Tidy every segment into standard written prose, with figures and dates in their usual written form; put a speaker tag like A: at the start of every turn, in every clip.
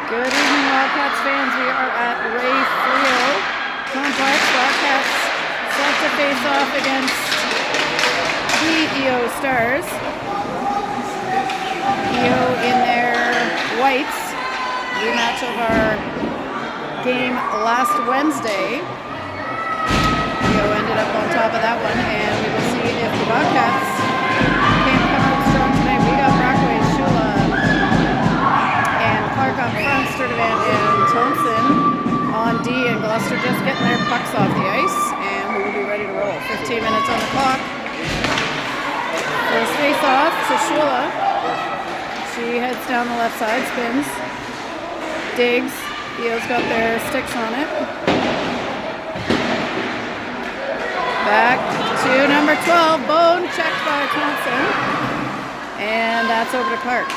A: Good evening, Wildcats fans. We are at Ray Frio Complex. Wildcats set to face off against the EO Stars. EO in their whites. Rematch of our game last Wednesday. EO ended up on top of that one, and we will see if the Wildcats can come out strong tonight. We got Brockway, Shula, and Clark up front, Sturdivant and Thompson on D, and Gloucester just getting their pucks off the ice, and we will be ready to roll. 15 minutes on the clock. First face off to Shula. She heads down the left side, spins, digs. EO's got their sticks on it. Back to number 12, Bone, checked by Thompson. And that's over to Clark.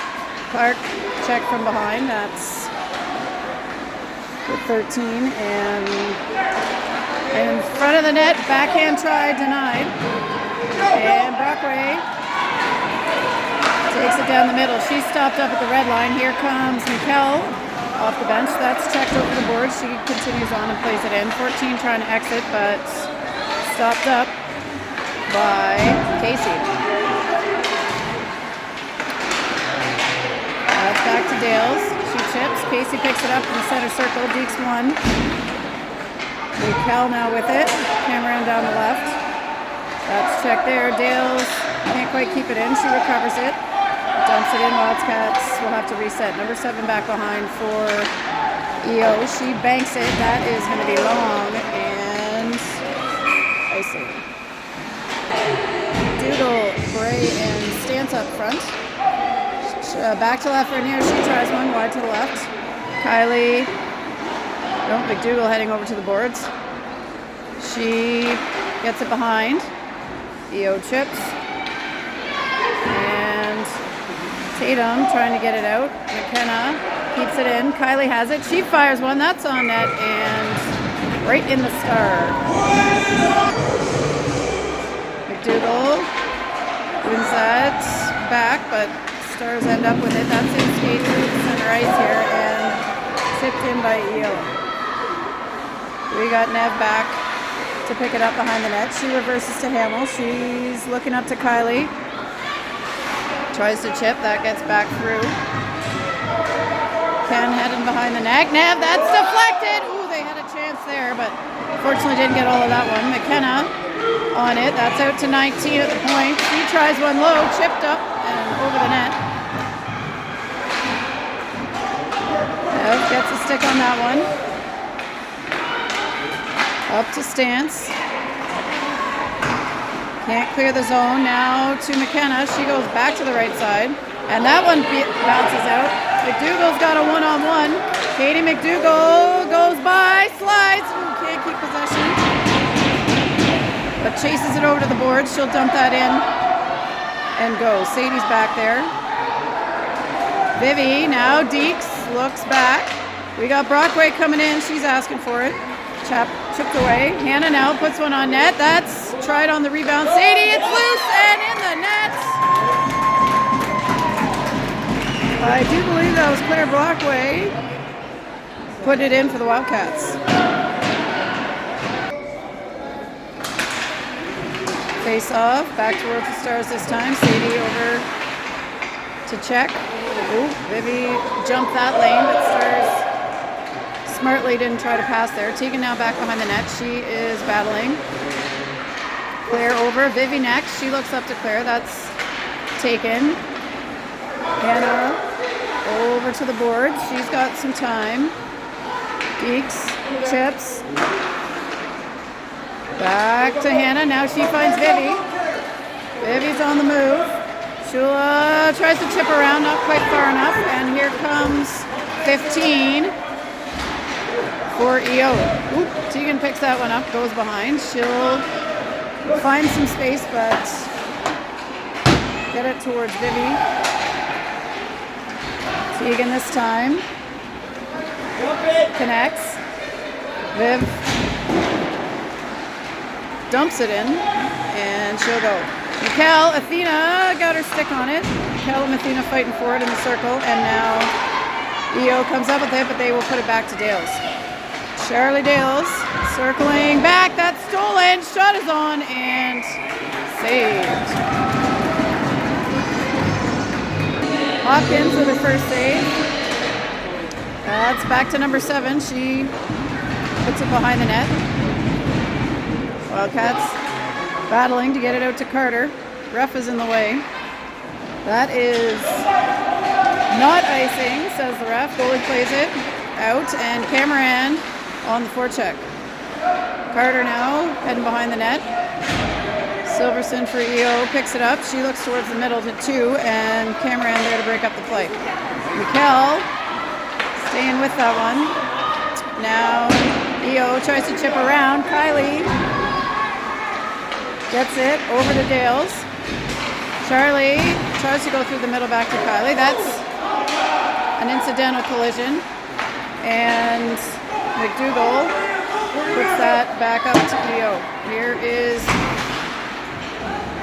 A: Clark checked from behind, that's with 13. And in front of the net, backhand try denied. And Brockway takes it down the middle. She's stopped up at the red line. Here comes Mikkel off the bench. That's checked over the board. She continues on and plays it in. 14 trying to exit, but stopped up by Casey. That's back to Dales. She chips. Casey picks it up in the center circle. Deeks one. Mikkel now with it. Cameron down the left. That's checked there. Dales can't quite keep it in. She recovers it. Dumps it in. Wildcats will have to reset. Number 7 back behind for EO. She banks it. That is going to be long and icy. Dougal, Bray, and Stance up front. Back to left Rainier. She tries one wide to the left. Kylie. McDougal heading over to the boards. She gets it behind. EO chips. And Tatum trying to get it out. McKenna keeps it in. Kylie has it. She fires one. That's on net and right in the star. McDougal wins that back, but Stars end up with it. That's in skate through the center ice here and tipped in by EO. We got Nev back to pick it up behind the net. She reverses to Hamill. She's looking up to Kylie. Tries to chip. That gets back through. Ken heading behind the net. Nev, that's deflected. Ooh, they had a chance there, but fortunately didn't get all of that one. McKenna on it. That's out to 19 at the point. She tries one low, chipped up and over the net. Nev gets a stick on that one. Up to Stance. Can't clear the zone. Now to McKenna. She goes back to the right side. And that one bounces out. McDougal's got a one-on-one. Katie McDougal goes by, slides. Ooh, can't keep possession. But chases it over to the board. She'll dump that in and go. Sadie's back there. Vivi now. Deeks looks back. We got Brockway coming in. She's asking for it. Chipped away. Hannah now puts one on net. That's tried on the rebound. Sadie, it's loose and in the net. I do believe that was Claire Brockway. Put it in for the Wildcats. Face off. Back towards the Stars this time. Sadie over to check. Ooh, Vivi jumped that lane, but Stars smartly didn't try to pass there. Tegan now back behind the net. She is battling. Claire over. Vivi next. She looks up to Claire. That's taken. Hannah over to the board. She's got some time. Geeks. Chips. Back to Hannah. Now she finds Vivi. Vivi's on the move. Shula tries to chip around. Not quite far enough. And here comes 15. For EO. Oop, Tegan picks that one up, goes behind. She'll find some space, but get it towards Vivi. Tegan this time. Connects. Viv dumps it in, and she'll go. Mikkel, Athena got her stick on it. Mikkel and Athena fighting for it in the circle, and now EO comes up with it, but they will put it back to Dales. Charlie Dales circling back. That's stolen. Shot is on and saved. Hopkins with her first save. That's back to number 7. She puts it behind the net. Wildcats battling to get it out to Carter. Ref is in the way. That is not icing, says the ref. Goalie plays it out, and Cameron on the forecheck. Carter now heading behind the net. Silverson for EO picks it up. She looks towards the middle to 2, and Cameron there to break up the play. Mikkel staying with that one. Now EO tries to chip around. Kylie gets it over to Dales. Charlie tries to go through the middle back to Kylie. That's an incidental collision. And McDougall puts that back up to EO. Here is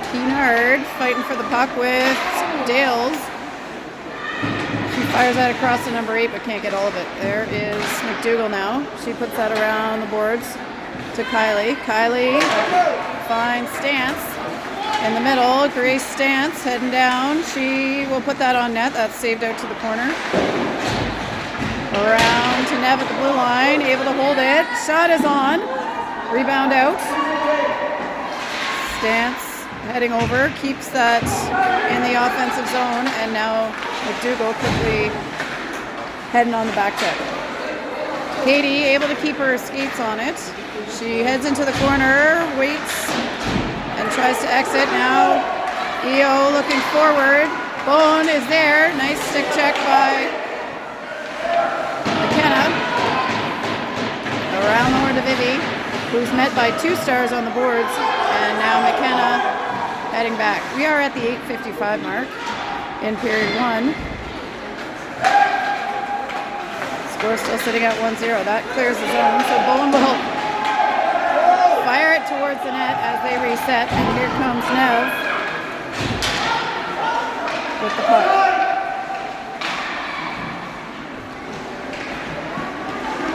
A: Keenard fighting for the puck with Dales. She fires that across to number 8, but can't get all of it. There is McDougall now. She puts that around the boards to Kylie. Kylie finds Stance in the middle. Grace Stance heading down. She will put that on net. That's saved out to the corner. Around to Nev at the blue line. Able to hold it. Shot is on. Rebound out. Stance heading over. Keeps that in the offensive zone. And now McDougall quickly heading on the back check. Katie able to keep her skates on it. She heads into the corner, waits, and tries to exit. Now EO looking forward. Bone is there. Nice stick check by McKenna. Around the horn to Vivi, who's met by 2 stars on the boards. And now McKenna heading back. We are at the 8:55 mark in period 1. Score still sitting at 1-0. That clears the zone. So Bowen will fire it towards the net as they reset. And here comes Nev with the puck.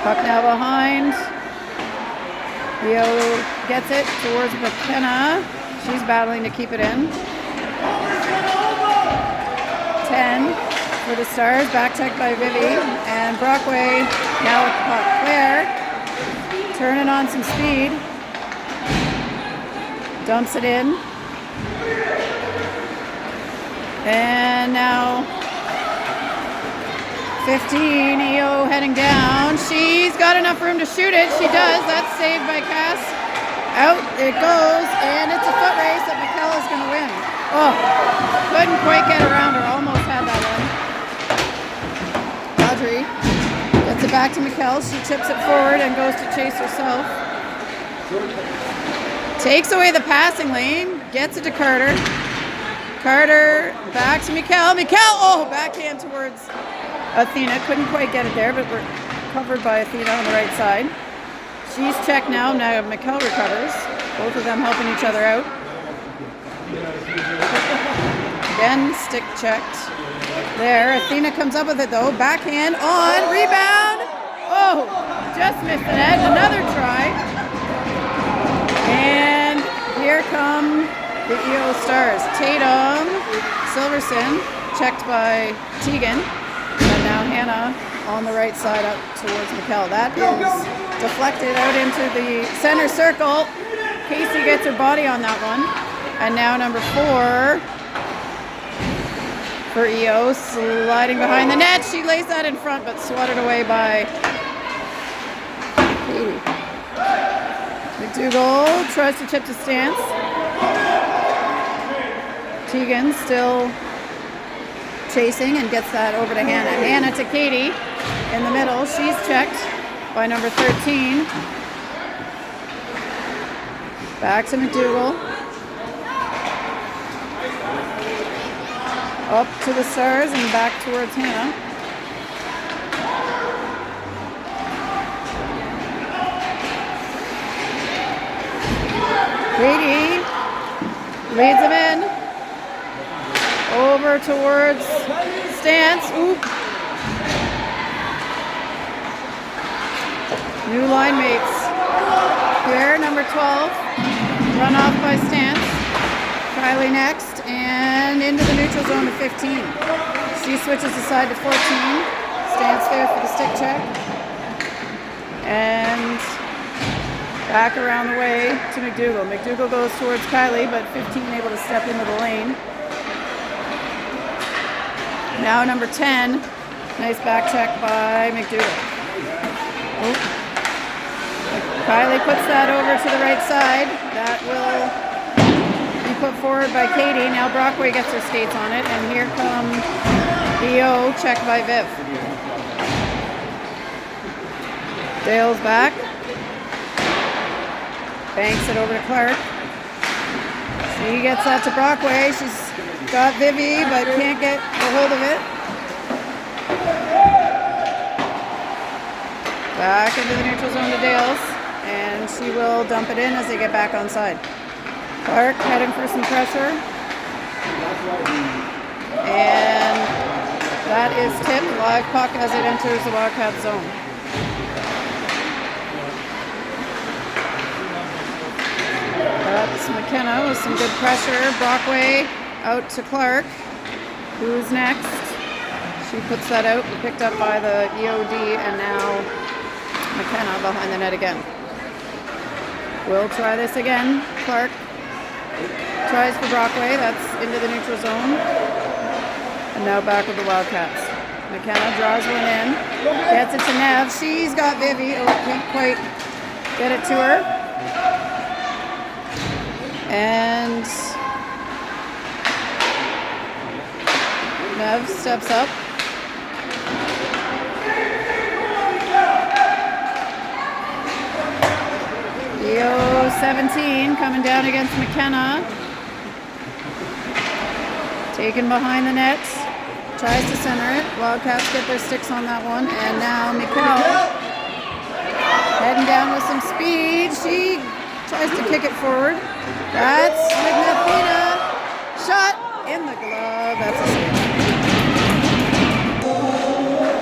A: Puck now behind. EO gets it towards McKenna. She's battling to keep it in. 10 for the Stars. Back checked by Vivi. And Brockway now with the puck. Claire turning on some speed. Dumps it in. And now 15, EO heading down. She's got enough room to shoot it. She does. That's saved by Cass. Out it goes, and it's a foot race that Mikkel is going to win. Oh, couldn't quite get around her. Almost had that one. Audrey gets it back to Mikkel. She tips it forward and goes to chase herself. Takes away the passing lane. Gets it to Carter. Carter back to Mikkel. Mikkel, oh, backhand towards Athena. Couldn't quite get it there, but we're covered by Athena on the right side. She's checked now. Now Mikkel recovers. Both of them helping each other out. Again, stick checked. There, Athena comes up with it though. Backhand on, rebound. Oh, just missed the net. Another try. And here come the EO Stars. Tatum, Silverson, checked by Tegan. And now Hannah on the right side up towards Mikkel. That is deflected out into the center circle. Casey gets her body on that one. And now number 4 for EO, sliding behind the net. She lays that in front, but swatted away by Katie. McDougall tries to chip to Stance. Tegan still chasing and gets that over to Hannah. Hannah to Katie in the middle. She's checked by number 13. Back to McDougall. Up to the Stars and back towards Hannah. Katie leads him in. Over towards Stance. Oop. New line mates. Here, number 12. Run off by stance. Kylie next, and into the neutral zone to 15. She switches aside to 14. Stance there for the stick check. And back around the way to McDougall. McDougall goes towards Kylie, but 15 able to step into the lane. Now number 10. Nice back check by McDougall. Oh. Kylie puts that over to the right side. That will be put forward by Katie. Now Brockway gets her skates on it, and here come EO, check by Viv. Dale's back. Banks it over to Clark. She gets that to Brockway. She's got Vivi, but can't get a hold of it. Back into the neutral zone to Dales, and she will dump it in as they get back on side. Clark heading for some pressure, and that is tipped. Live puck as it enters the Wildcat zone. That's McKenna with some good pressure. Brockway out to Clark. Who's next? She puts that out, picked up by the EOD, and now McKenna behind the net again. We'll try this again. Clark tries for Brockway. That's into the neutral zone. And now back with the Wildcats. McKenna draws one in. Gets it to Nev. She's got Vivi. Oh, can't quite get it to her. And Nev steps up. EO 17 coming down against McKenna. Taken behind the net. Tries to center it. Wildcats get their sticks on that one. And now Mikkel heading down with some speed. She tries to kick it forward. That's Magnathina. Shot in the glove. That's a save.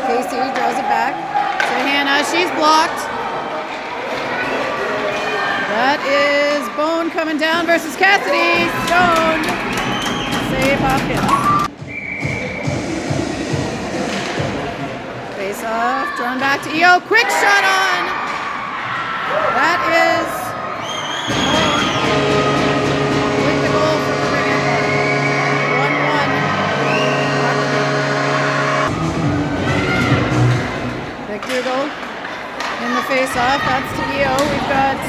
A: Casey draws it back to Hannah. She's blocked. That is Bone coming down versus Cassidy. Stone. Save Hopkins. Face off. Drawn back to EO. Quick shot on. That is Bone with the goal for the Ring. 1-1. McDougall in the face off. That's to EO. We've got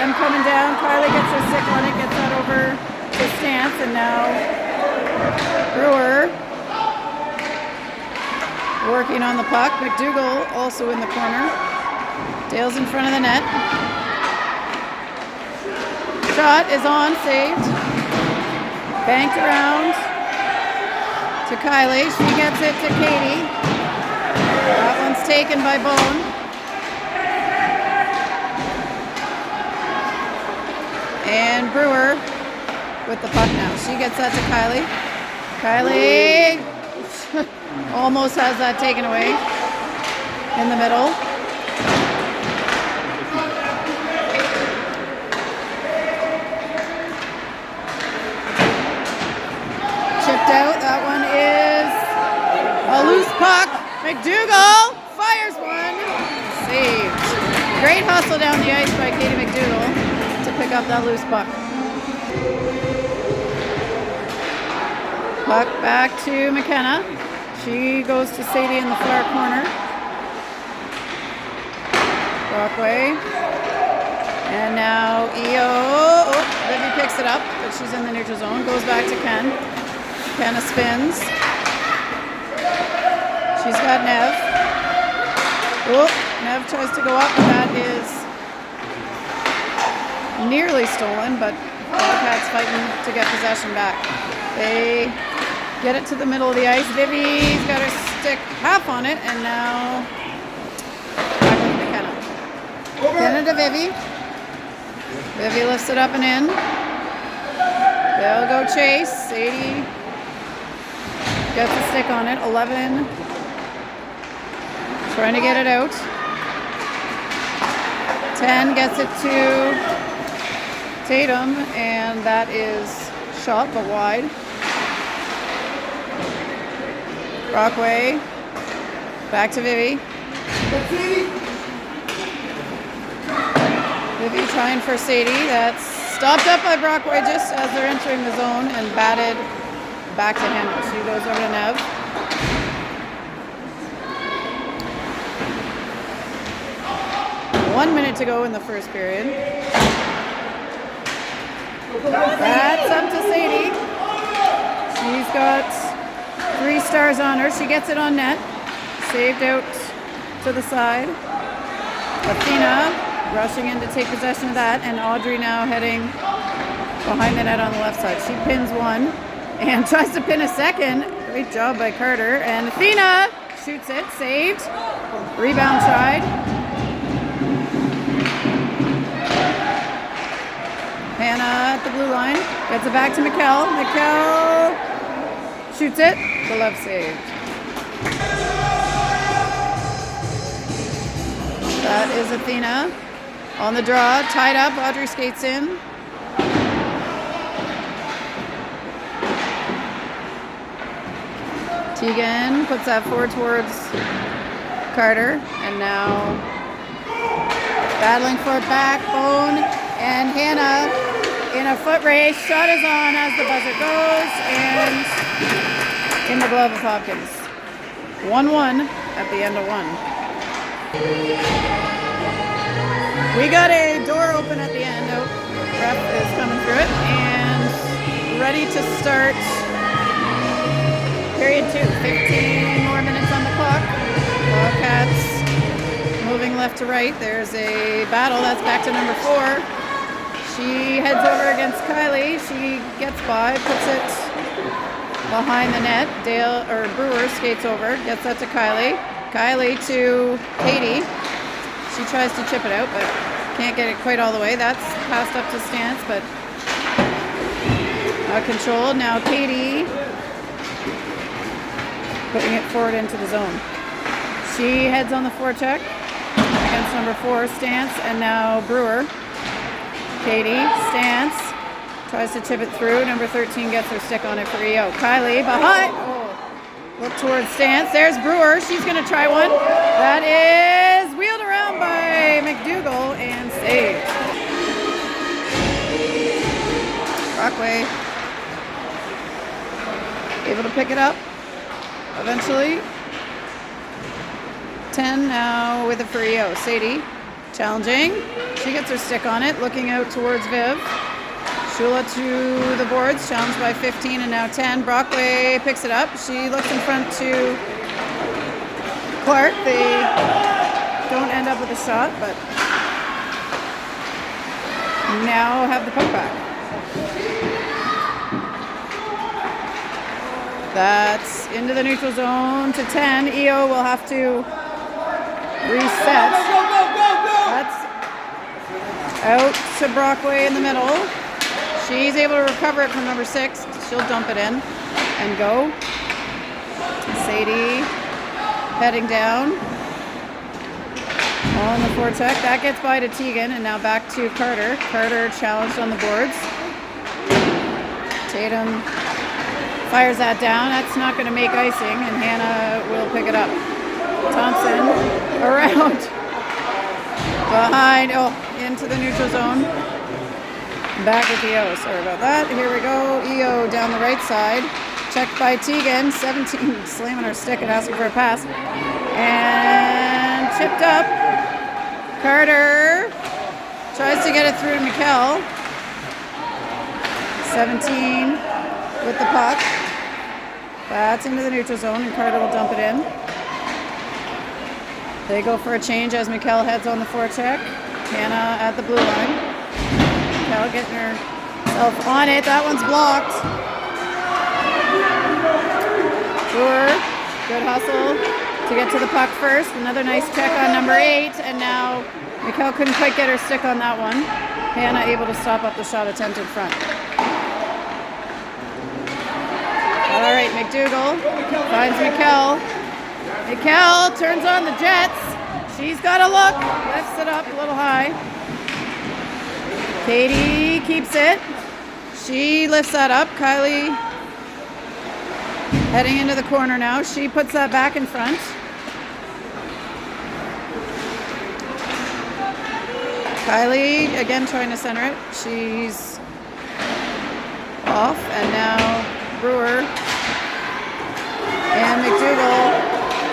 A: them coming down. Kylie gets her stick on it, gets that over to Stance, and now Brewer working on the puck. McDougall also in the corner. Dale's in front of the net. Shot is on, saved. Banked around to Kylie. She gets it to Katie. That one's taken by Bone. And Brewer with the puck now. She gets that to Kylie. Kylie almost has that taken away in the middle. Chipped out. That one is a loose puck. McDougall fires one. Saved. Great hustle down the ice by Katie McDougall to pick up that loose puck. Puck back to McKenna. She goes to Sadie in the far corner. Brockway. And now EO. Oh, Vivi picks it up, but she's in the neutral zone. Goes back to Ken. Kenna spins. She's got Nev. Oh, Nev tries to go up, but that is nearly stolen, but Wildcats fighting to get possession back. They get it to the middle of the ice. Vivi's got her stick half on it, and now back with McKenna. McKenna to Vivi. Vivi lifts it up and in. They'll go chase. Sadie gets a stick on it. 11 trying to get it out. 10 gets it to Tatum, and that is shot but wide. Brockway, back to Vivi. Vivi trying for Sadie. That's stopped up by Brockway just as they're entering the zone and batted back to him. She goes over to Nev. One minute to go in the first period. That's up to Sadie. She's got 3 stars on her. She gets it on net. Saved out to the side. Athena rushing in to take possession of that, and Audrey now heading behind the net on the left side. She pins one and tries to pin a second. Great job by Carter. And Athena shoots it, saved. Rebound tried. Hannah at the blue line. Gets it back to Mikkel. Mikkel shoots it. The love saved. That is Athena on the draw, tied up. Audrey skates in. Tegan puts that forward towards Carter, and now battling for it backbone, and Hannah in a foot race. Shot is on as the buzzer goes, and in the glove of Hopkins. 1-1 at the end of one. We got a door open at the end. Oh, ref is coming through it, and ready to start period 2. 15 more minutes on the clock. Wildcats moving left to right. There's a battle. That's back to number 4. She heads over against Kylie. She gets by, puts it behind the net. Brewer skates over, gets that to Kylie. Kylie to Katie. She tries to chip it out, but can't get it quite all the way. That's passed up to Stance, but controlled. Now Katie putting it forward into the zone. She heads on the forecheck against number 4, Stance, and now Brewer. Katie, Stance, tries to chip it through. Number 13 gets her stick on it for EO. Kylie behind. Look towards Stance. There's Brewer. She's going to try one. That is wheeled around by McDougall and saved. Brockway able to pick it up eventually. 10 now with it for EO. Sadie challenging. She gets her stick on it, looking out towards Viv. Shula to the boards, challenged by 15 and now 10. Brockway picks it up. She looks in front to Clark. They don't end up with a shot, but now have the puck back. That's into the neutral zone to 10. EO will have to reset. That's out to Brockway in the middle. She's able to recover it from number 6. She'll dump it in and go. Sadie heading down on the forecheck. That gets by to Tegan, and now back to Carter. Carter challenged on the boards. Tatum fires that down. That's not going to make icing, and Hannah will pick it up. Thompson around behind, into the neutral zone. Back with EO. Sorry about that. Here we go. EO down the right side. Checked by Tegan. 17 slamming her stick and asking for a pass. And chipped up. Carter tries to get it through to Mikkel. 17 with the puck. That's into the neutral zone, and Carter will dump it in. They go for a change as Mikkel heads on the forecheck. Hannah at the blue line. Mikkel getting herself on it. That one's blocked. Brewer, good hustle to get to the puck first. Another nice check on number 8, and now Mikkel couldn't quite get her stick on that one. Hannah able to stop up the shot attempt in front. All right, McDougall finds Mikkel. Mikkel turns on the Jets. She's got a look. Lifts it up a little high. Katie keeps it. She lifts that up. Kylie heading into the corner now. She puts that back in front. Kylie again trying to center it. She's off, and now Brewer and McDougall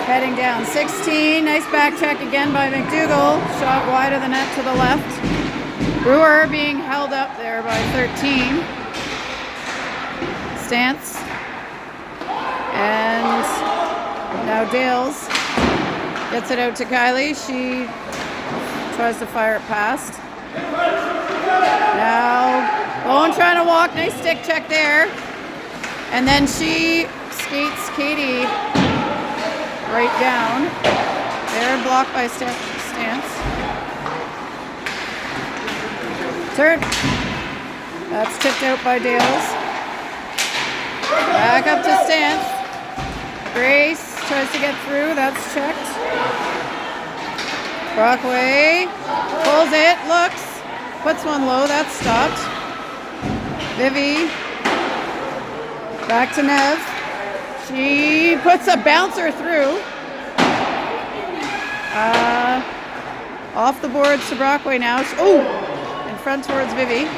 A: heading down. 16, nice back check again by McDougall. Shot wide of the net to the left. Brewer being held up there by 13. Stance. And now Dales gets it out to Kylie. She tries to fire it past. Now Bowen trying to walk. Nice stick check there. And then she skates Katie right down. They're blocked by Stance. Turn. That's tipped out by Dales. Back up to Stance. Grace tries to get through. That's checked. Brockway pulls it, looks, puts one low. That's stopped. Vivi. Back to Nev. She puts a bouncer through. Off the boards to Brockway now. Oh! In front towards Vivi.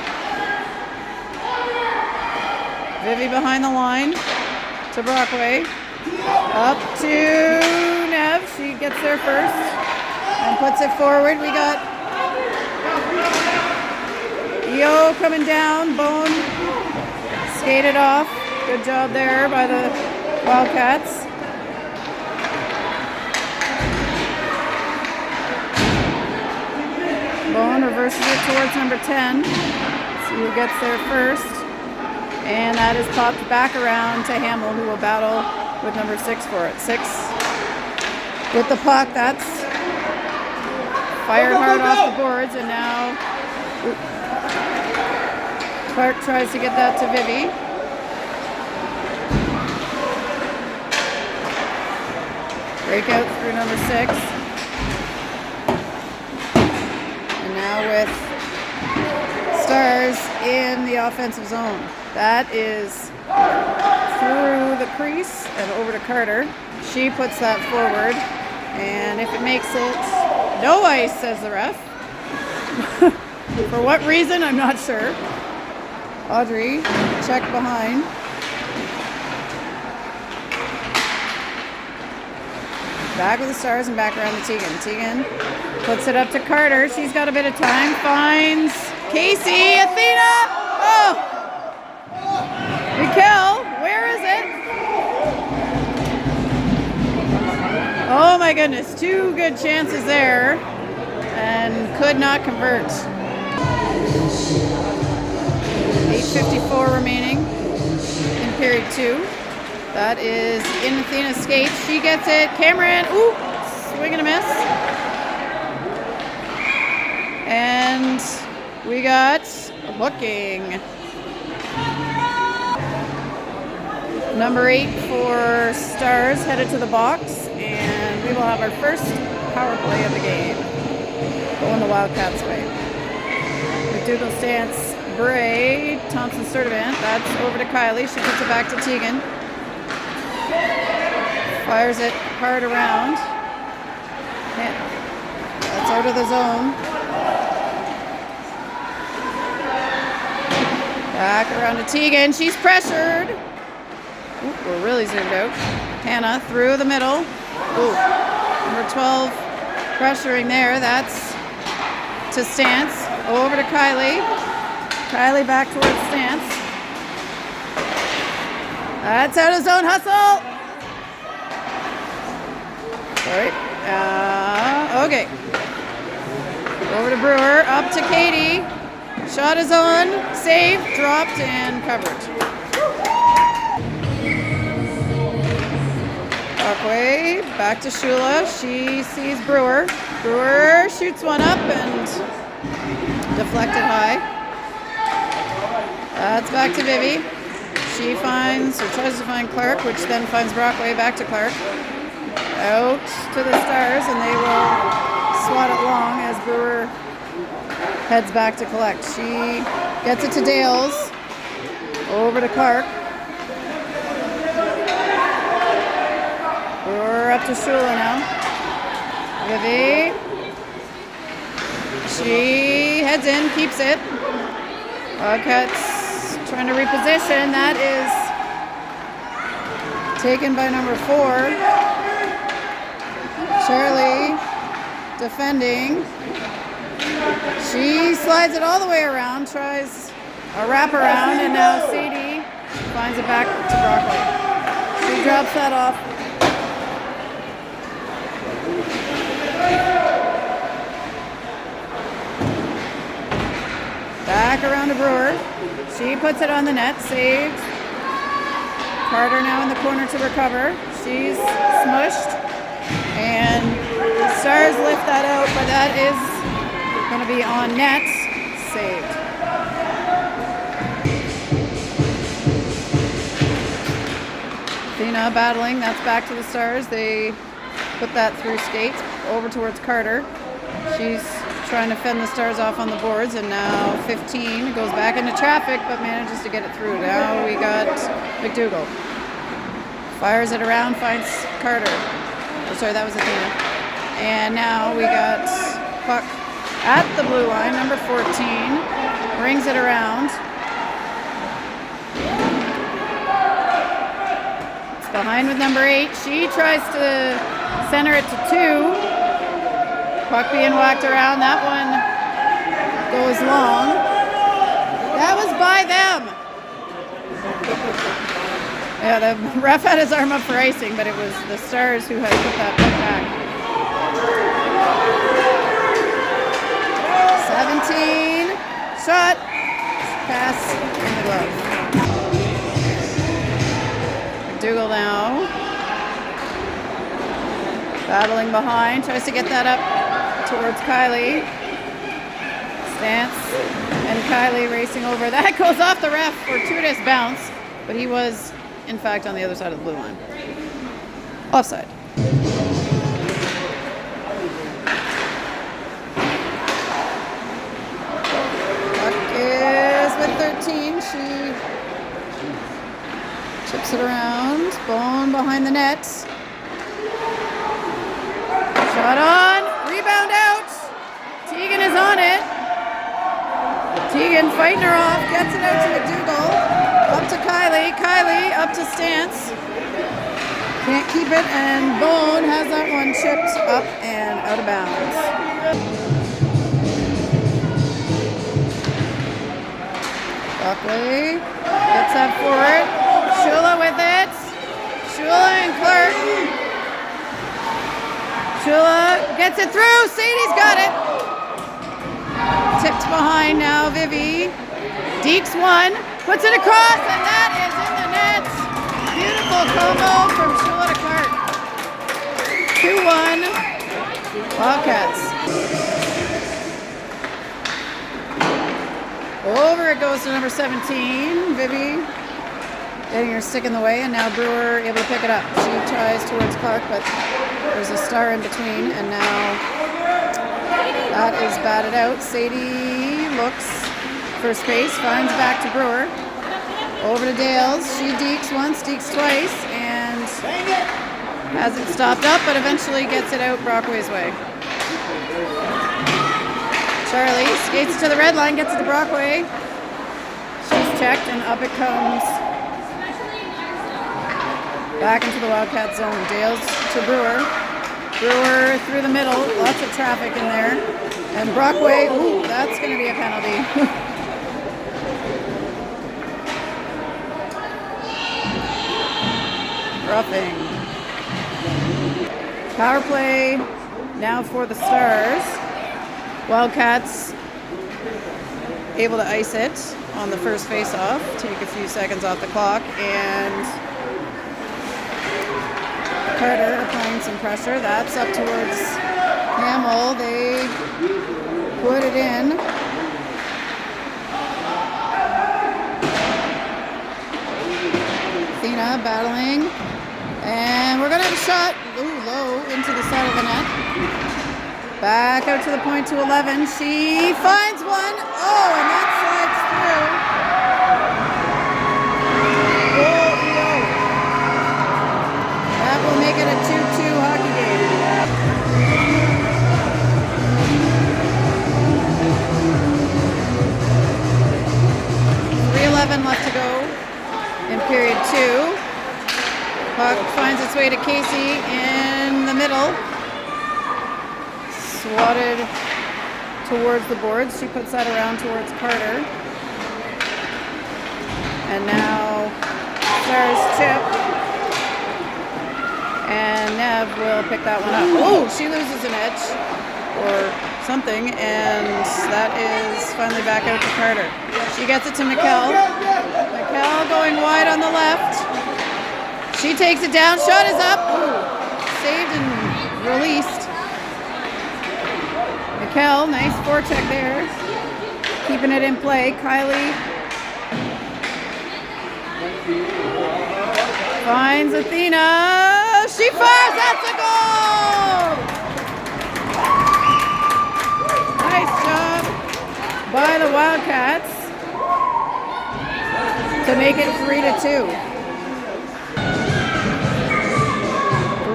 A: Vivi behind the line to Brockway. Up to Nev. She gets there first and puts it forward. We got EO coming down. Bone skated off. Good job there by the Wildcats. Bone reverses it towards number 10. See who gets there first. And that is popped back around to Hamill, who will battle with number 6 for it. 6 with the puck. That's fired hard off the boards, and now Clark tries to get that to Vivi. Breakout through number 6. And now with Stars in the offensive zone. That is through the crease and over to Carter. She puts that forward, and if it makes it, no ice, says the ref. For what reason, I'm not sure. Audrey, check behind. Back with the Stars and back around to Tegan. Tegan puts it up to Carter. She's got a bit of time. Finds Casey. Athena! Oh! Mikkel, where is it? Oh my goodness. 2 good chances there and could not convert. 8:54 remaining in period 2. That is in Athena's skates. She gets it. Cameron, ooh, swing and a miss. And we got a booking. Number 8 for Stars headed to the box, and we will have our first power play of the game. Going the Wildcats' way. McDougall Stance, Bray, Thompson Sturdivant. That's over to Kylie. She puts it back to Tegan. Fires it hard around. That's out of the zone. Back around to Tegan. She's pressured. Ooh, we're really zoomed out. Hannah through the middle. Ooh, number 12 pressuring there. That's to Stance. Over to Kylie. Kylie back towards Stance. That's out of zone. Hustle. Sorry. Okay. Over to Brewer. Up to Katie. Shot is on. Saved. Dropped and covered. Brockway. Back to Shula. She sees Brewer. Brewer shoots one up and deflected high. That's back to Vivi. She finds, or tries to find Clark, which then finds Brockway. Back to Clark. Out to the Stars, and they will swat it long as Brewer heads back to collect. She gets it to Dales. Over to Clark. Brewer up to Shula now. Vivi. She heads in, keeps it. Wildcats trying to reposition. That is taken by number 4. Charlie defending. She slides it all the way around, tries a wraparound, and now Sadie finds it back to Broccoli. She drops that off. Back around to Brewer. She puts it on the net, saves. Carter now in the corner to recover. She's smushed. And Stars lift that out, but that is going to be on net. Saved. Athena battling. That's back to the Stars. They put that through skates over towards Carter. She's trying to fend the Stars off on the boards, and now 15 goes back into traffic but manages to get it through. Now we got McDougall. Fires it around, finds Carter. Oh, sorry, that was Athena. And now we got puck at the blue line, number 14. Brings it around. It's behind with number 8. She tries to center it to 2. Puck being whacked around. That one goes long. That was by them. Yeah, the ref had his arm up for icing, but it was the Stars who had put that puck back. 17. Shot. Pass in the glove. McDougall now. Battling behind. Tries to get that up towards Kylie. Stance and Kylie racing over. That goes off the ref. Fortuitous bounce, but he was in fact on the other side of the blue line. Offside. Puck is with 13. She chips it around. Bone behind the net. Shot on. Rebound out. Teagan is on it. Teagan fighting her off. Gets it out to McDougall. Up to Kylie. Kylie up to Stance. Can't keep it, and Bone has that one chipped up and out of bounds. Buckley gets that forward. Shula with it. Shula and Clark. Shula gets it through. Sadie's got it. Tipped behind now. Vivi. Deeks one. Puts it across, and that is in the net. Beautiful combo from Shula to Clark. 2-1 Wildcats. Over it goes to number 17, Vivi. Getting her stick in the way, and now Brewer able to pick it up. She tries towards Clark, but there's a Star in between, and now that is batted out. Sadie looks for space, finds back to Brewer. Over to Dales. She deeks once, deeks twice, and hasn't stopped up, but eventually gets it out Brockway's way. Charlie skates to the red line, gets it to Brockway. She's checked, and up it comes. Back into the Wildcat zone. Dales to Brewer. Brewer through the middle. Lots of traffic in there. And Brockway, ooh, that's going to be a penalty. Roughing. Power play now for the Stars. Wildcats able to ice it on the first face-off. Take a few seconds off the clock, and Carter applying some pressure. That's up towards Hamill. They put it in. Athena battling. And we're going to have a shot low into the side of the net. Back out to the point to 11. She finds one. Oh, and that slides through. Goal, EO. That will make it a 2-2 hockey game. 3:11 left to go in period 2. Puck finds its way to Casey in the middle. Swatted towards the boards. She puts that around towards Carter. And now Stars chip. And Nev will pick that one up. Oh, she loses an edge or something. And that is finally back out to Carter. She gets it to Mikkel. Mikkel going wide on the left. She takes it down. Shot is up. Ooh, saved and released. Mikkel, nice forecheck there. Keeping it in play. Kylie finds Athena. She fires. That's a goal! Nice job by the Wildcats to make it 3-2.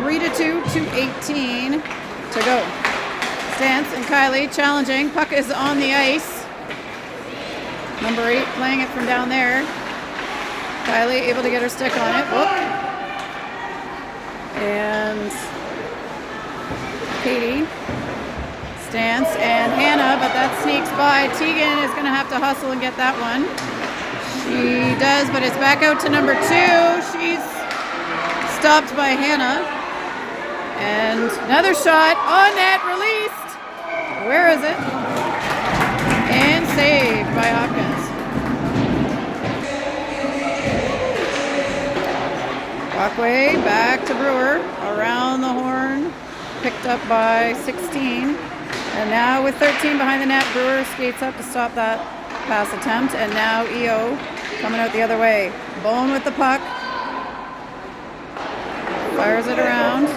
A: 3-2, 2:18 to go. Stance and Kylie challenging. Puck is on the ice. Number 8 playing it from down there. Kylie able to get her stick on it. Whoop. And Katie. Stance and Hannah, but that sneaks by. Tegan is going to have to hustle and get that one. She does, but it's back out to number 2. She's stopped by Hannah. And another shot on net, released. Where is it? And saved by Hopkins. Walkway back to Brewer. Around the horn. Picked up by 16. And now with 13 behind the net, Brewer skates up to stop that pass attempt. And now EO coming out the other way. Bone with the puck. Fires it around.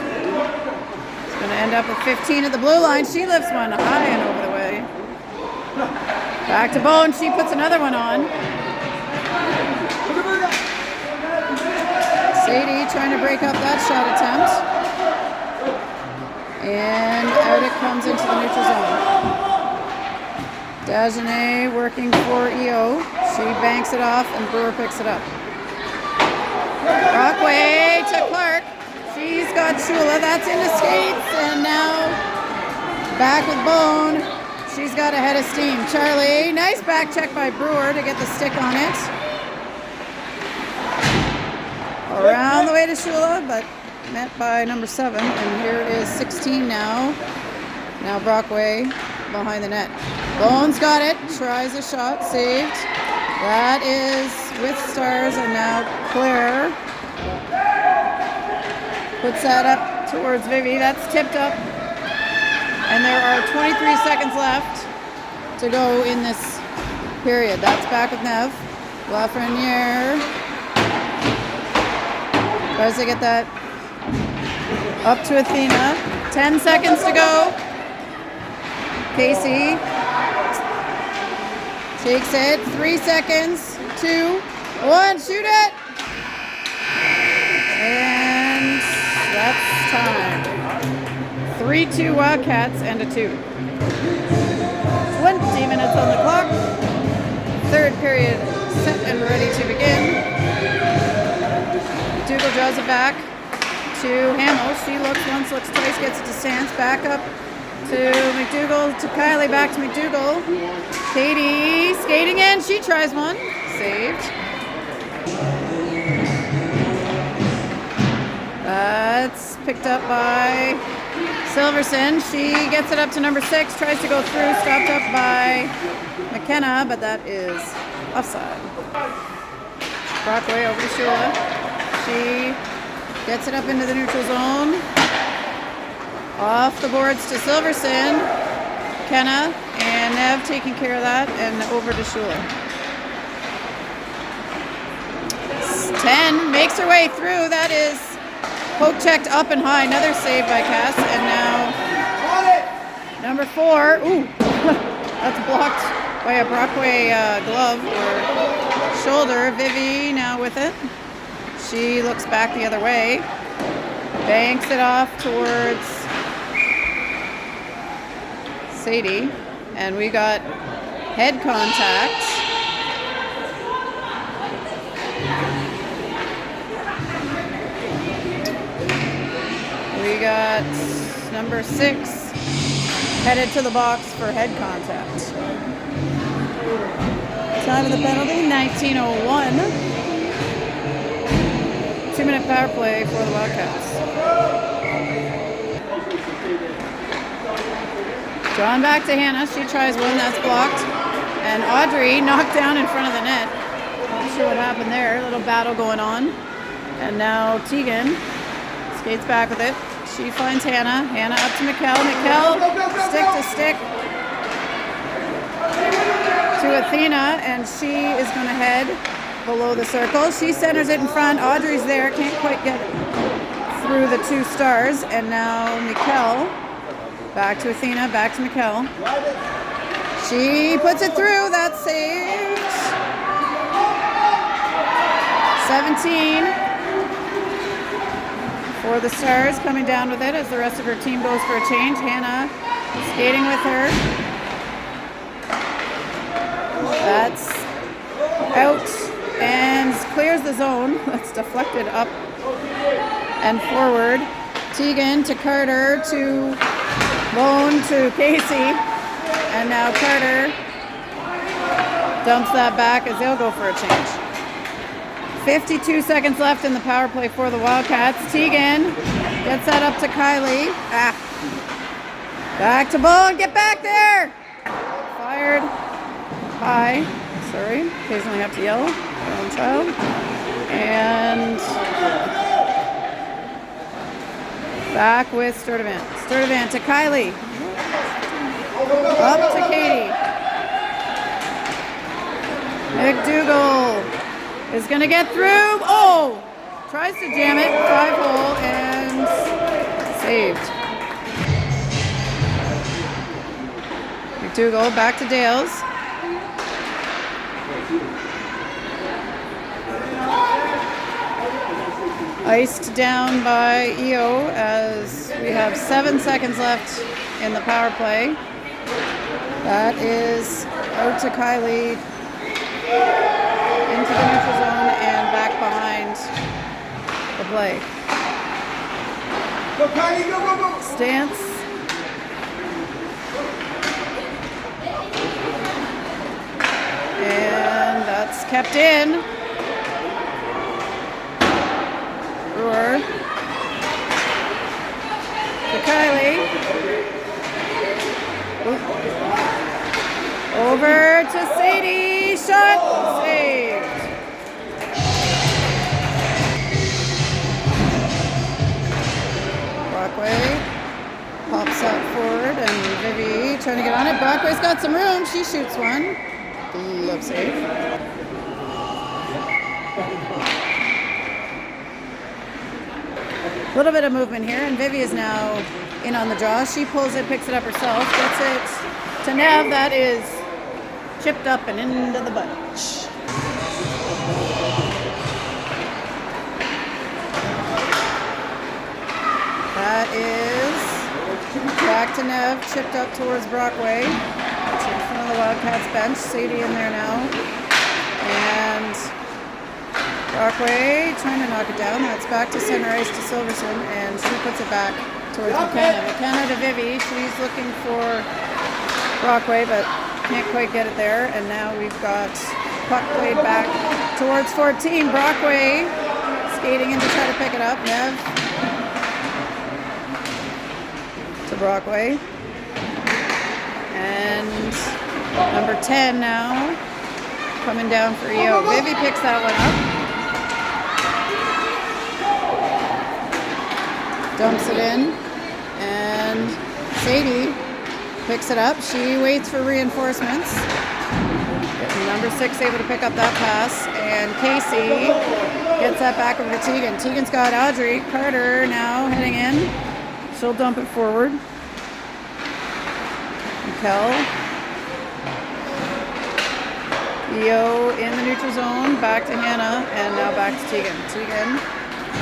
A: Going to end up with 15 at the blue line. She lifts one high and over the way. Back to Bone. She puts another one on. Sadie trying to break up that shot attempt. And out it comes into the neutral zone. Dagenet working for EO. She banks it off and Brewer picks it up. Brockway to Clark. She's got Shula, that's into skates, and now back with Bone. She's got a head of steam. Charlie, nice back check by Brewer to get the stick on it. Around the way to Shula, but met by number 7, and here is 16 now. Now Brockway behind the net. Bone's got it, tries a shot, saved. That is with Stars, and now Claire puts that up towards Vivi. That's tipped up. And there are 23 seconds left to go in this period. That's back with Nev. Lafreniere tries to get that up to Athena. 10 seconds to go. Casey takes it. 3 seconds. 2, 1, shoot it! And that's time. 3-2 Wildcats and a 2. 20 minutes on the clock. Third period set and ready to begin. McDougall draws it back to Hamill. She looks once, looks twice, gets it to Stance. Back up to McDougall, to Kylie, back to McDougall. Katie skating in. She tries one. Saved. That's picked up by Silverson. She gets it up to number 6, tries to go through, stopped up by McKenna, but that is offside. Brockway over to Shula. She gets it up into the neutral zone. Off the boards to Silverson. McKenna and Nev taking care of that, and over to Shula. 10 makes her way through. That is poke checked up and high. Another save by Cass. And now number 4. Ooh, that's blocked by a Brockway glove or shoulder. Vivi now with it. She looks back the other way. Banks it off towards Sadie. And we got head contact. We got number 6 headed to the box for head contact. Time of the penalty, 19:01. 2-minute power play for the Wildcats. Drawn back to Hannah. She tries one, that's blocked. And Audrey knocked down in front of the net. Not sure what happened there. A little battle going on. And now Tegan skates back with it. She finds Hannah. Hannah up to Mikkel. Mikkel, stick to stick to Athena, and she is going to head below the circle. She centers it in front. Audrey's there. Can't quite get through the 2 stars. And now Mikkel. Back to Athena. Back to Mikkel. She puts it through. That's saved. 17. For the Stars, coming down with it as the rest of her team goes for a change. Hannah skating with her. That's out and clears the zone. That's deflected up and forward. Tegan to Carter to Bone to Casey. And now Carter dumps that back as they'll go for a change. 52 seconds left in the power play for the Wildcats. Tegan gets that up to Kylie. Back to Bone. Get back there. Fired high. Sorry. Occasionally have to yell. My own child. And back with Sturdivant. Sturdivant to Kylie. Up to Katie. McDougall is going to get through. Oh! Tries to jam it. 5-hole and saved. McDougall back to Dales. Iced down by EO as we have 7 seconds left in the power play. That is out to Kylie into the neutral zone and back behind the play.
B: Go Kylie, go, go, go!
A: Stance. And that's kept in. Brewer to Kylie. Over to Sadie. Shot saved. Brockway pops up forward and Vivi trying to get on it. Brockway's got some room. She shoots one. Love save. A little bit of movement here, and Vivi is now in on the draw. She pulls it, picks it up herself, gets it to Nev. That is chipped up and into the bunch. That is back to Nev, chipped up towards Brockway. It's in front of the Wildcats bench. Sadie in there now. And Brockway trying to knock it down. That's back to center ice to Silverson, and she puts it back towards McKenna. McKenna to Vivi. She's looking for Brockway, but can't quite get it there. And now we've got puck played back towards 14. Brockway skating in to try to pick it up. Nev to Brockway. And number 10 now coming down for EO. Vivi picks that one up. Dumps it in, and Sadie picks it up. She waits for reinforcements. Number 6 able to pick up that pass, and Casey gets that back over to Tegan. Tegan's got Audrey. Carter now heading in. She'll dump it forward. Mikkel. EO in the neutral zone, back to Hannah, and now back to Tegan. Tegan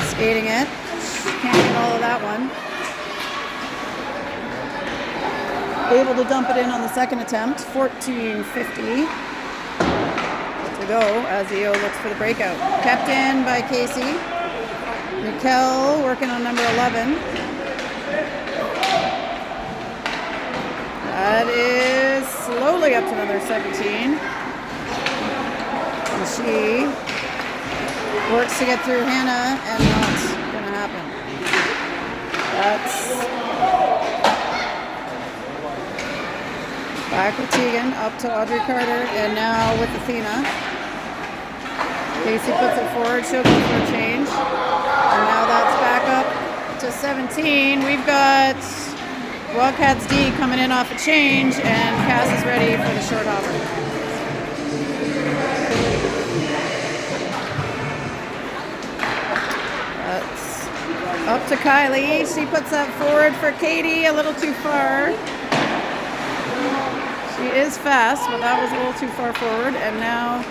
A: skating it. She can't get all of that one. Able to dump it in on the second attempt. 14:50 to go as EO looks for the breakout. Kept in by Casey. Mikkel working on number 11. That is slowly up to another 17. And she works to get through Hannah, and not going to happen. That's back with Tegan, up to Audrey Carter, and now with Athena. Casey puts it forward, she'll go for a change. And now that's back up to 17. We've got Wildcats D coming in off a change, and Cass is ready for the short hopper. That's up to Kylie. She puts that forward for Katie, a little too far. She is fast, but that was a little too far forward. And now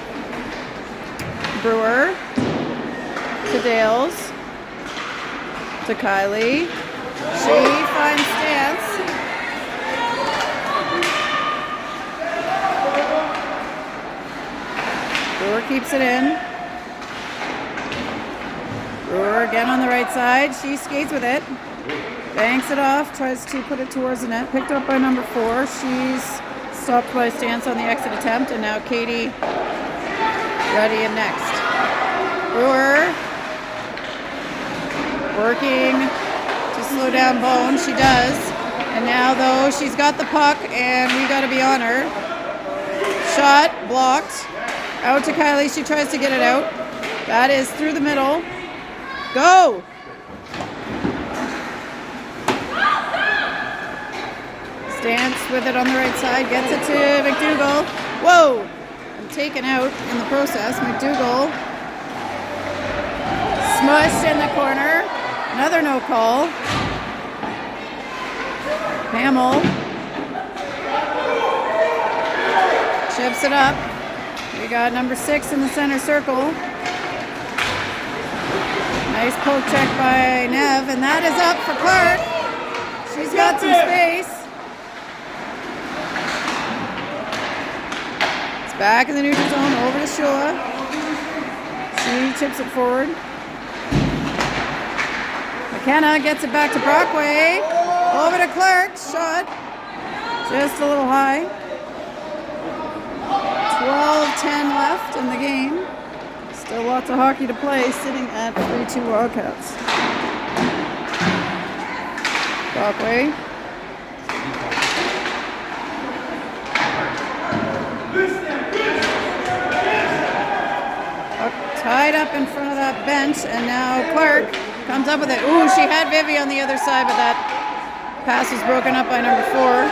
A: Brewer to Dales to Kylie. She finds stance. Brewer keeps it in. Brewer again on the right side. She skates with it. Banks it off. Tries to put it towards the net. Picked up by number 4. She's stopped by stance on the exit attempt. And now Katie ready and next. Brewer working to slow down Bone. She does. And now, though, she's got the puck, and we got to be on her. Shot blocked. Out to Kylie. She tries to get it out. That is through the middle. Go! Stance with it on the right side. Gets it to McDougall. Whoa! And taken out in the process. McDougall smushed in the corner. Another no call. Hamill chips it up. We got number 6 in the center circle. Nice poke check by Nev, and that is up for Clark. She's got some space. It's back in the neutral zone, over to Shula. She chips it forward. McKenna gets it back to Brockway. Over to Clark. Shot. Just a little high. 12:10 left in the game. Still lots of hockey to play, sitting at 3-2 Wildcats. Brockway. Tied up in front of that bench, and now Clark comes up with it. Ooh, she had Vivi on the other side, but that pass was broken up by number 4.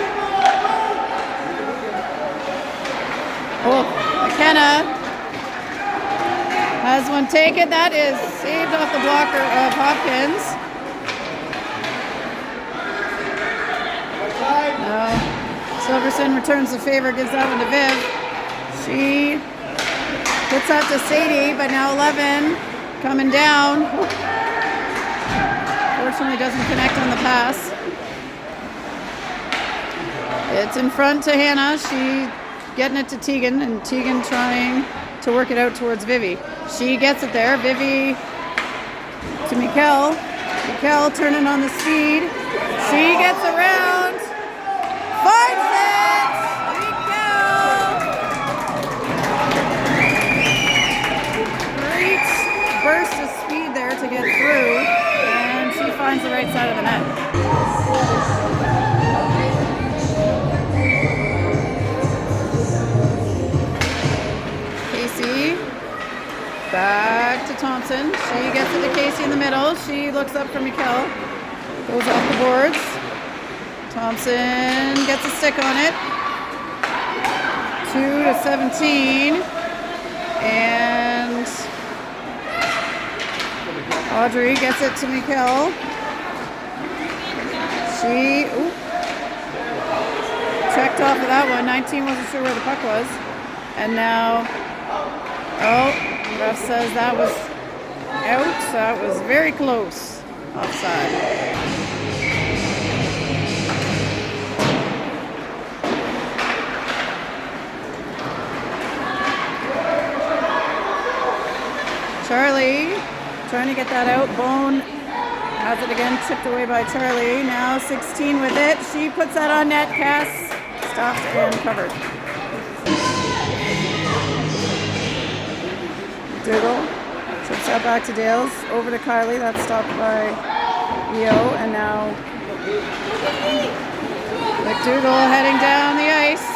A: Oh, McKenna has one taken. That is saved off the blocker of Hopkins. No. Silverson returns the favor, gives that one to Viv. She puts that to Sadie, but now 11 coming down. Fortunately doesn't connect on the pass. It's in front to Hannah. She getting it to Tegan, and Tegan trying to work it out towards Vivi. She gets it there. Vivi to Mikkel. Mikkel turning on the speed. She gets around. Finds it! Mikkel! Great burst of speed there to get through. And she finds the right side of the net. Back to Thompson. She gets it to Casey in the middle. She looks up for Mikkel. Goes off the boards. Thompson gets a stick on it. 2-17. And Audrey gets it to Mikkel. She checked off of that one. 19 wasn't sure where the puck was. And now, ref says that was out. That was very close. Offside. Charlie trying to get that out. Bone has it again, chipped away by Charlie. Now 16 with it. She puts that on net. Cass stopped and covered. Dougal chips that back to Dales. Over to Kylie. That's stopped by EO. And now McDougall heading down the ice.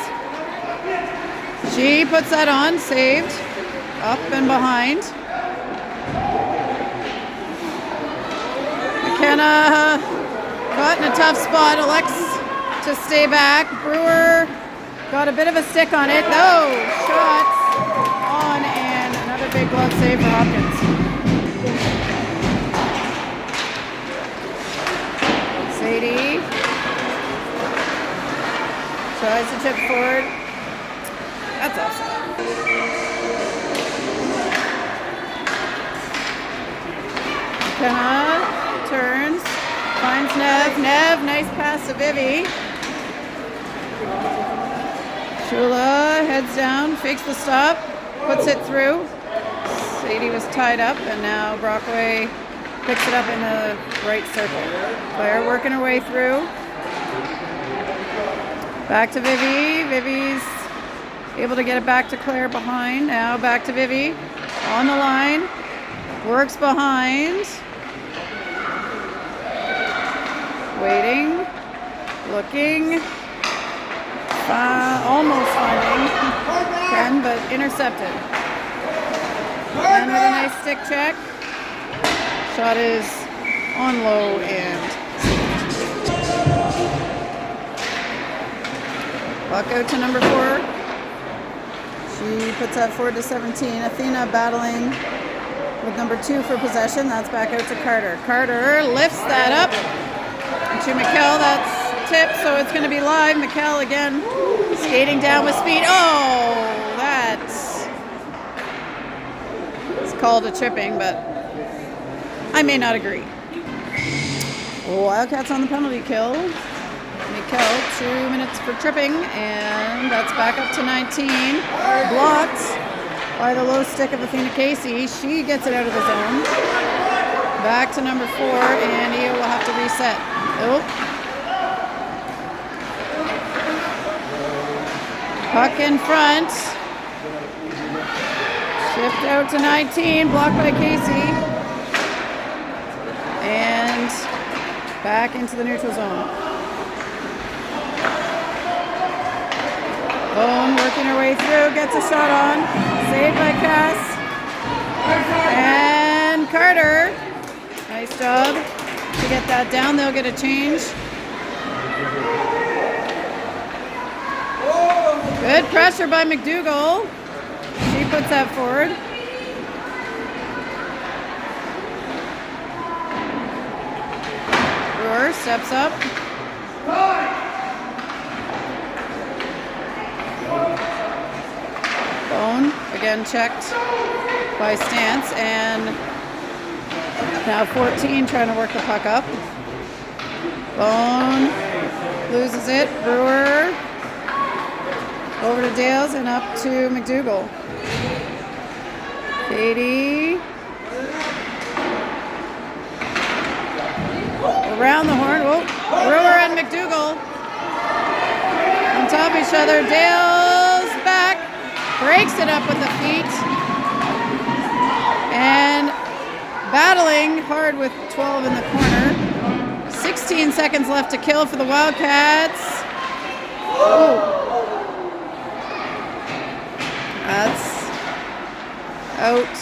A: She puts that on. Saved. Up and behind. McKenna caught in a tough spot. Elects to stay back. Brewer got a bit of a stick on it. No, shots on and another big glove save for Hopkins. Sadie tries to tip forward. That's offside. McKenna turns, finds Nev. Nev, nice pass to Vivi. Shula heads down, fakes the stop, puts it through. Sadie was tied up, and now Brockway picks it up in the right circle. Claire working her way through. Back to Vivi. Vivi's able to get it back to Claire behind. Now back to Vivi. On the line. Works behind. Waiting, looking, almost finding Ken, but intercepted. And with a nice stick check, shot is on low and puck out to number 4. She puts that forward to 17. Athena battling with number 2 for possession. That's back out to Carter. Carter lifts that up. To McKell, that's tipped, so it's going to be live. McKell again skating down with speed. Oh, that's it's called a chipping, but I may not agree. Wildcats on the penalty kill. McKell, 2 minutes for tripping, and that's back up to 19. Blocked by the low stick of Athena Casey. She gets it out of the zone. Back to number 4, and EO will have to reset. Nope. Puck in front. Shipped out to 19. Blocked by Casey. And back into the neutral zone. Bone working her way through. Gets a shot on. Saved by Cass. And Carter. Nice job to get that down. They'll get a change. Good pressure by McDougall. She puts that forward. Brewer steps up. Bone again checked by Stance, and now 14 trying to work the puck up. Bone loses it. Brewer over to Dales and up to McDougall. Katie around the horn. Whoa. Brewer and McDougall on top of each other. Dales back, breaks it up with the feet, and battling hard with 12 in the corner. 16 seconds left to kill for the Wildcats. Ooh. That's out.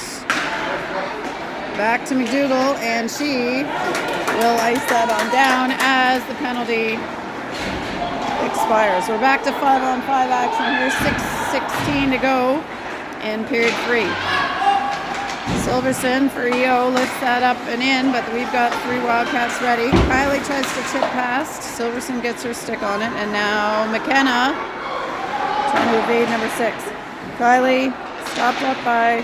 A: Back to McDougall, and she will ice that on down as the penalty expires. We're back to 5-on-5 action here. 6:16 to go in period 3. Silverson for EO lifts that up and in, but we've got 3 Wildcats ready. Kylie tries to chip past. Silverson gets her stick on it, and now McKenna trying to evade number 6. Kylie stopped up by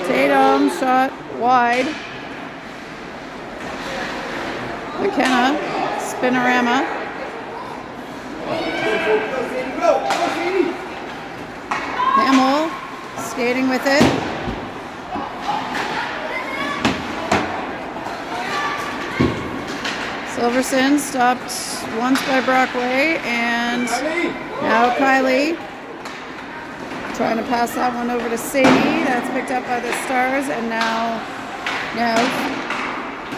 A: Tatum, shot wide. McKenna, spinorama. Hamill skating with it. Silverson stopped once by Brockway, and now Kylie trying to pass that one over to Sadie. That's picked up by the Stars, and now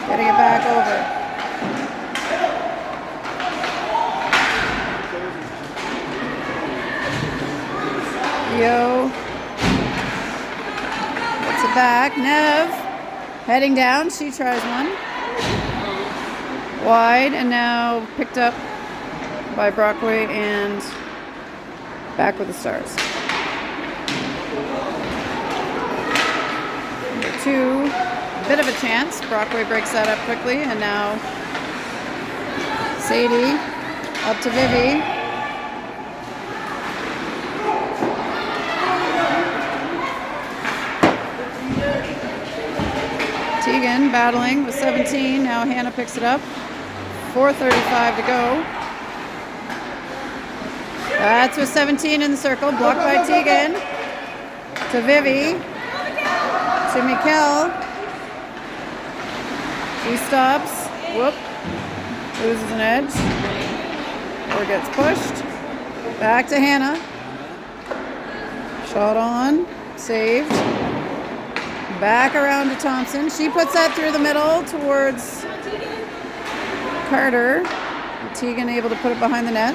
A: getting it back over. EO gets it back. Nev heading down. She tries one. Wide, and now picked up by Brockway and back with the Stars. Number 2, a bit of a chance. Brockway breaks that up quickly, and now Sadie up to Vivi. Tegan battling with 17. Now Hannah picks it up. 4:35 to go. That's with 17 in the circle. Blocked by Tegan. To Vivi. To Mikkel. She stops. Whoop. Loses an edge. Or gets pushed. Back to Hannah. Shot on. Saved. Back around to Thompson. She puts that through the middle towards Carter. Tegan able to put it behind the net.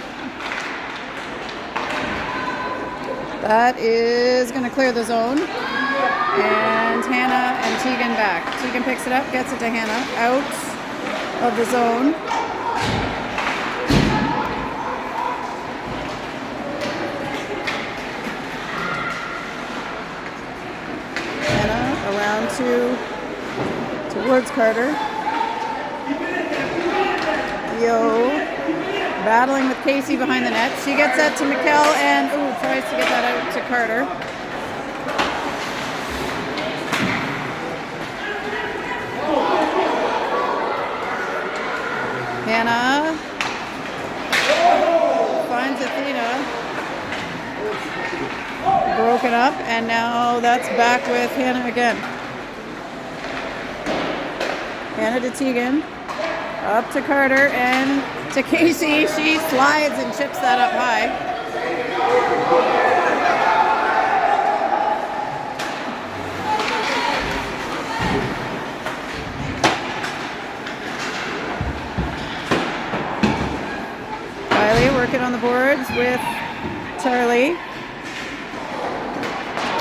A: That is going to clear the zone. And Hannah and Tegan back. Tegan picks it up, gets it to Hannah. Out of the zone. Hannah around towards Carter. EO battling with Casey behind the net. She gets that to Mikkel and tries to get that out to Carter. Hannah finds Athena. Broken up, and now that's back with Hannah again. Hannah to Tegan. Up to Carter and to Casey. She slides and chips that up high. Kylie working on the boards with Charlie.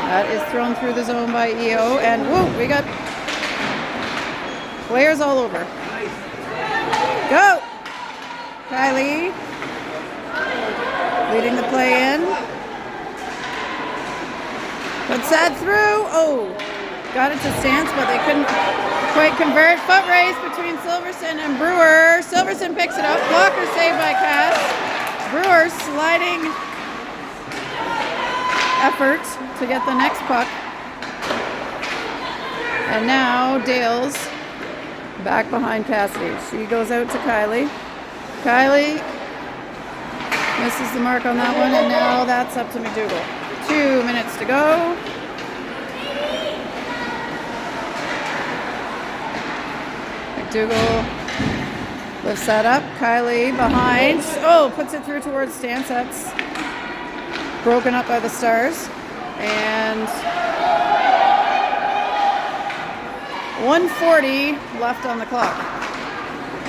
A: That is thrown through the zone by EO, and we got players all over. Go! Kylie leading the play in. Puts that through. Got it to stance, but they couldn't quite convert. Foot race between Silverson and Brewer. Silverson picks it up. Blocker saved by Cass. Brewer sliding effort to get the next puck. And now Dales back behind Cassidy. She goes out to Kylie. Kylie misses the mark on that one, and now that's up to McDougall. 2 minutes to go. McDougall lifts that up. Kylie behind. Puts it through towards Stance. That's broken up by the Stars. And 1:40 left on the clock.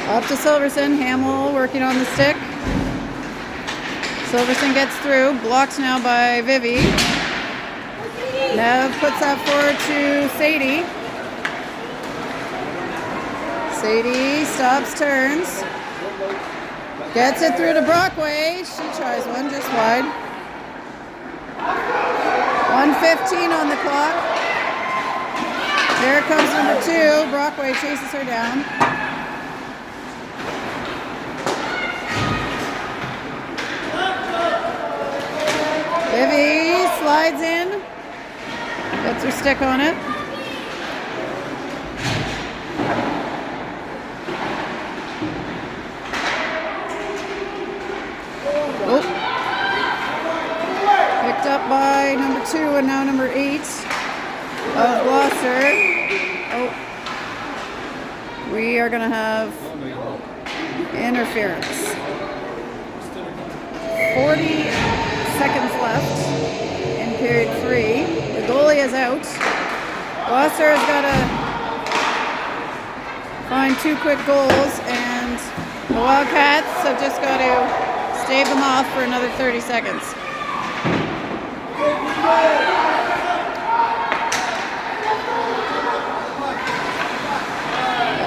A: Up to Silverson. Hamill working on the stick. Silverson gets through. Blocked now by Vivi. Nev puts that forward to Sadie. Sadie stops, turns. Gets it through to Brockway. She tries one just wide. 1:15 on the clock. Here comes number 2. Brockway chases her down. Vivi slides in. Gets her stick on it. Oh. Picked up by number 2 and now number 8 of Gloucester. Oh. We are going to have interference. 40 seconds left in period 3. The goalie is out. Gloucester has got to find 2 quick goals, and the Wildcats have just got to stave them off for another 30 seconds.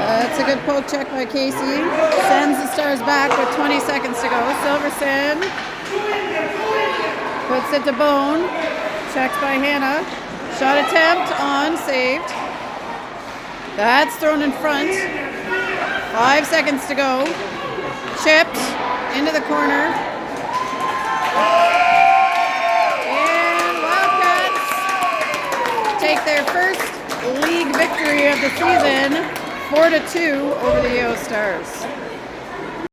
A: That's a good poke check by Casey. Sends the Stars back with 20 seconds to go. Silverson puts it to Bone. Checked by Hannah. Shot attempt on, saved. That's thrown in front. 5 seconds to go. Chipped into the corner. And Wildcats take their first league victory of the season, 4-2 over the EO Stars.